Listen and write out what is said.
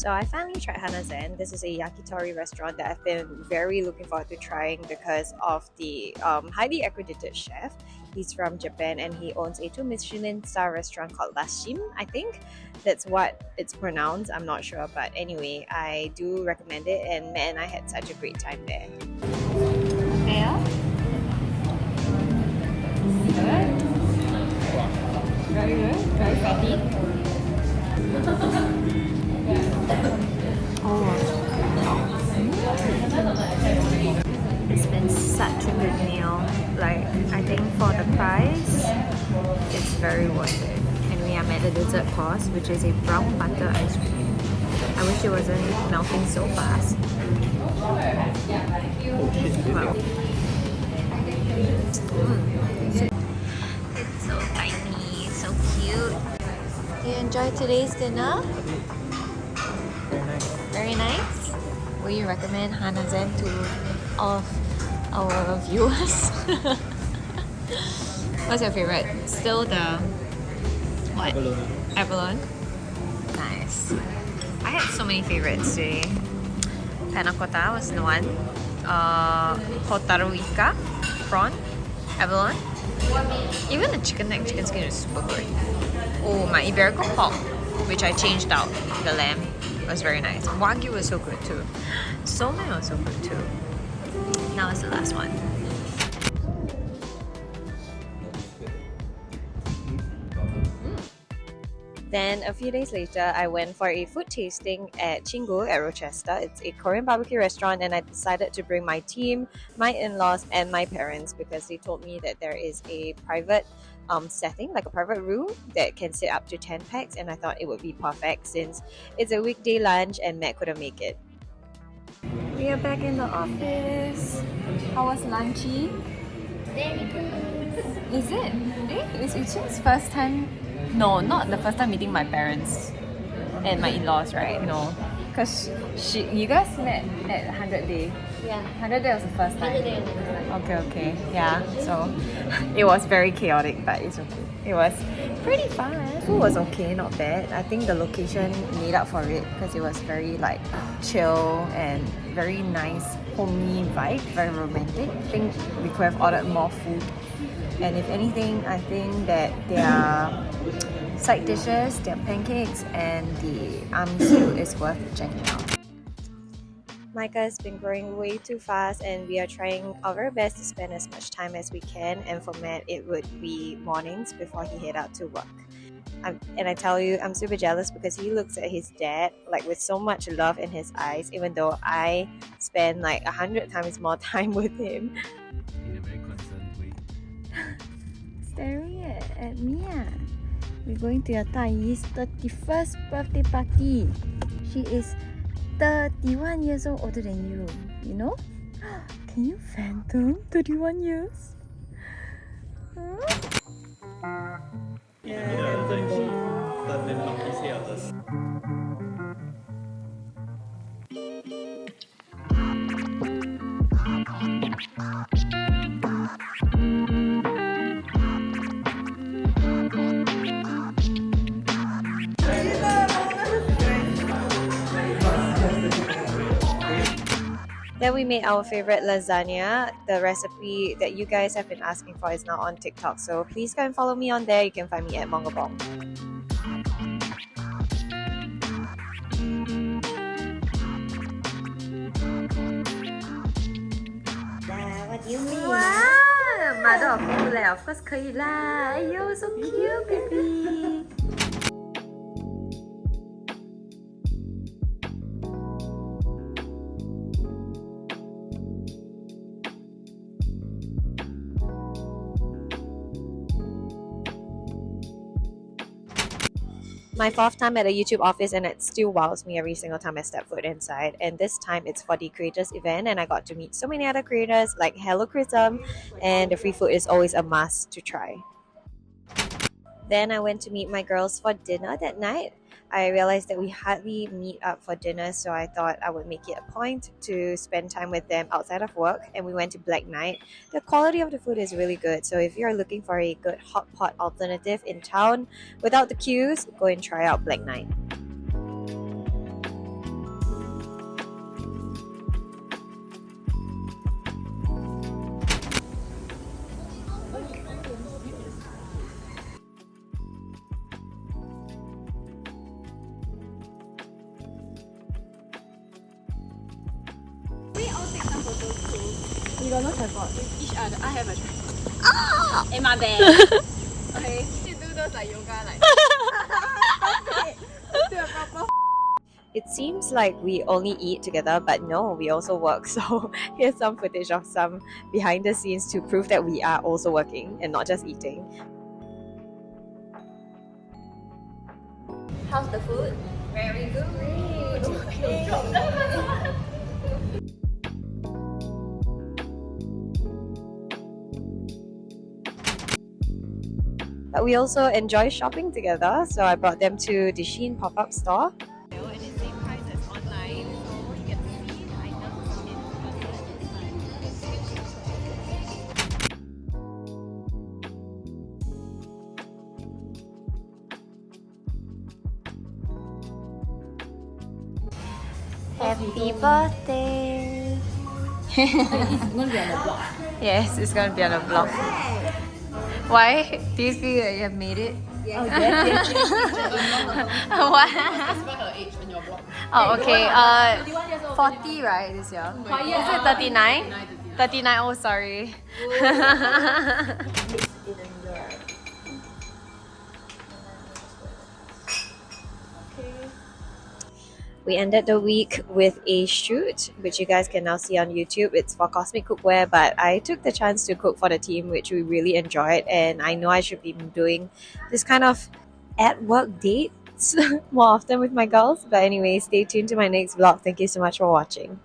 So I finally tried Hanazen. This is a yakitori restaurant that I've been very looking forward to trying because of the highly accredited chef. He's from Japan and he owns a 2 Michelin star restaurant called Lashim, I think. That's what it's pronounced, I'm not sure. But anyway, I do recommend it and man, I had such a great time there. Ayer. Good. Very good. Very fatty. It's been such a good meal. Like, I think for the price, it's very worth it. And we are at the dessert course, which is a brown butter ice cream. I wish it wasn't melting so fast. Wow. It's so tiny, so cute. You enjoyed today's dinner? Very nice. Very nice. Will you recommend Hanazen to all of our viewers? What's your favorite? Still the what? Abalone. Nice. I had so many favorites today. Panna cotta was the one. Hotaruika, prawn, abalone. Even the chicken neck, chicken skin is super good. Oh, my Iberico pork, which I changed out, the lamb, was very nice. Wagyu was so good too. Somen was so good too. Now it's the last one. Then a few days later, I went for a food tasting at Chinggu Rochester. It's a Korean barbecue restaurant and I decided to bring my team, my in-laws and my parents because they told me that there is a private setting, like a private room that can sit up to 10 packs and I thought it would be perfect since it's a weekday lunch and Matt couldn't make it. We are back in the office. How was lunchy? Very good. Is it? It's Uchin's first time. No, not the first time meeting my parents and my in-laws, right? No, because you guys met at 100 Day. Yeah. 100 Day was the first time. Okay, yeah. So it was very chaotic, but it's okay. It was pretty fun. Food was okay, not bad. I think the location made up for it because it was very like chill and very nice, homey vibe, very romantic. I think we could have ordered more food. And if anything, I think that their side dishes, their pancakes, and the army stew is worth checking out. Micah has been growing way too fast and we are trying our very best to spend as much time as we can, and for Matt it would be mornings before he head out to work. And I tell you, I'm super jealous because he looks at his dad like with so much love in his eyes, even though I spend like 100 times more time with him. In a very concerned way. Staring at me. We're going to your Tai's 31st birthday party. She is 31 years old older than you know? Can you fathom 31 years? Huh? Then we made our favorite lasagna. The recipe that you guys have been asking for is now on TikTok, so please go and follow me on there. You can find me at Mongabong. What do you mean? Wow, mother of two leh, of course 可以啦. Ayo, so cute, baby. My 4th time at a YouTube office and it still wows me every single time I step foot inside. And this time it's for the creators event and I got to meet so many other creators like Hello Chrism, and the free food is always a must to try. Then I went to meet my girls for dinner that night. I realized that we hardly meet up for dinner, so I thought I would make it a point to spend time with them outside of work, and we went to Black Night. The quality of the food is really good, so if you're looking for a good hot pot alternative in town without the queues, go and try out Black Night. You got no tripod. Each other. I have a In my bag. okay. You do those like yoga like. It seems like we only eat together, but no, we also work. So here's some footage of some behind the scenes to prove that we are also working and not just eating. How's the food? Very good. But we also enjoy shopping together, so I brought them to the Shein Pop-up store. And it's same price as online, so you get to see the items in Happy birthday. It's gonna be on the block. Yes, it's gonna be on a vlog. Why? Do you feel that you have made it? Oh yes. What? Specify her age on your block. Oh, okay. 21 years old. 40, right, this year? Yeah. Is it 39? 39, oh sorry. We ended the week with a shoot, which you guys can now see on YouTube. It's for Cosmic Cookware, but I took the chance to cook for the team, which we really enjoyed. And I know I should be doing this kind of at-work dates more often with my girls. But anyway, stay tuned to my next vlog. Thank you so much for watching.